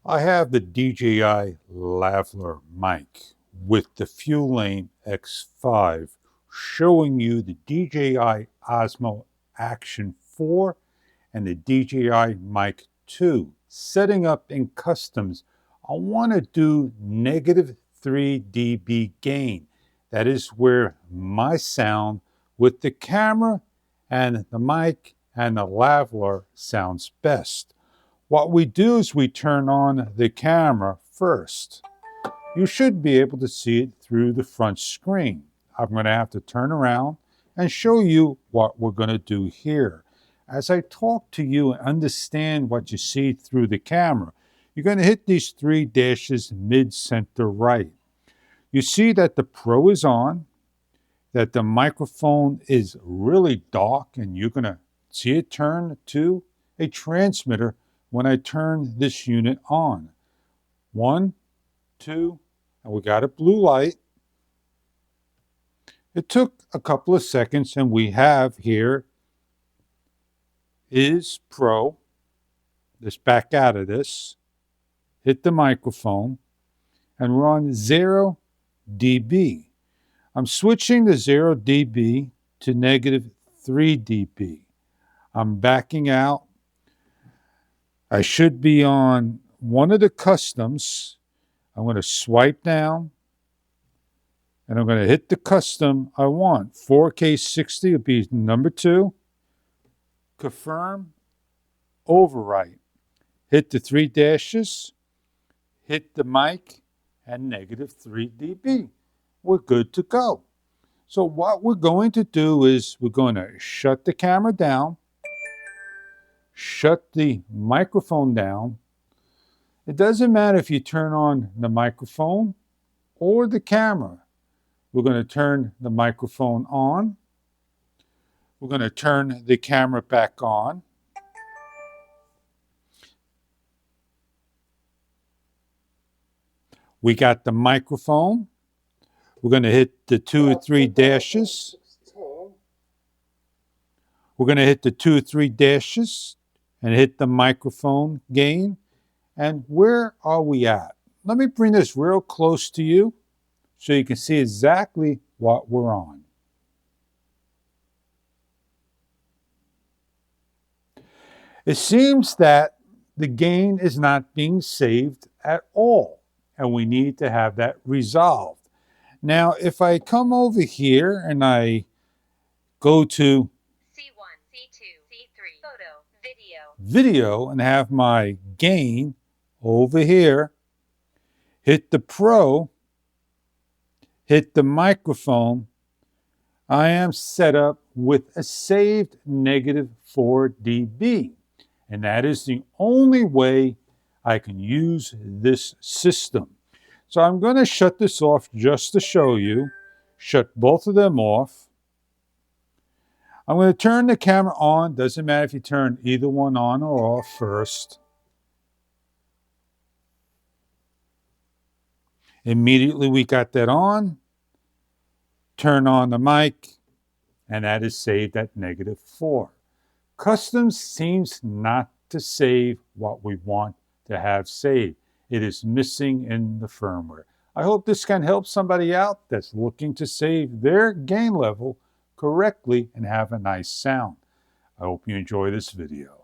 I have the DJI Lavalier mic with the Fuel Lane X5 showing you the DJI Osmo Action 4 and the DJI Mic 2. Setting up in customs, I want to do negative 3 dB gain. That is where my sound with the camera and the mic and the lavalier sounds best. What we do is we turn on the camera first. You should be able to see it through the front screen. I'm going to have to turn around and show you what we're going to do here. As I talk to you and understand what you see through the camera, you're going to hit these three dashes mid-center right. You see that the Pro is on, that the microphone is really dark, and you're going to see it turn to a transmitter when I turn this unit on. 1, 2, and we got a blue light. It took a couple of seconds, and we have here is Pro. Let's back out of this. Hit the microphone, and we're on 0 dB. I'm switching the 0 dB to negative 3 dB. I'm backing out. I should be on one of the customs. I'm going to swipe down, and I'm going to hit the custom I want. 4K 60 will be number 2. Confirm, overwrite. Hit the three dashes, hit the mic, and negative 3 dB. We're good to go. So what we're going to do is we're going to shut the camera down, shut the microphone down. It doesn't matter if you turn on the microphone or the camera. We're going to turn the microphone on. We're going to turn the camera back on. We got the microphone. We're going to hit the 2 or 3 dashes. We're going to hit the 2 or 3 dashes and hit the microphone gain. And where are we at? Let me bring this real close to you so you can see exactly what we're on. It seems that the gain is not being saved at all, and we need to have that resolved. Now, if I come over here and I go to C1, C2, C3, photo, video and have my gain over here, hit the Pro, hit the microphone, I am set up with a saved negative 4 dB. And that is the only way I can use this system. So I'm going to shut this off just to show you. Shut both of them off. I'm going to turn the camera on. Doesn't matter if you turn either one on or off first. Immediately we got that on. Turn on the mic, and that is saved at negative 4. Customs seems not to save what we want to have saved. It is missing in the firmware. I hope this can help somebody out that's looking to save their gain level correctly and have a nice sound. I hope you enjoy this video.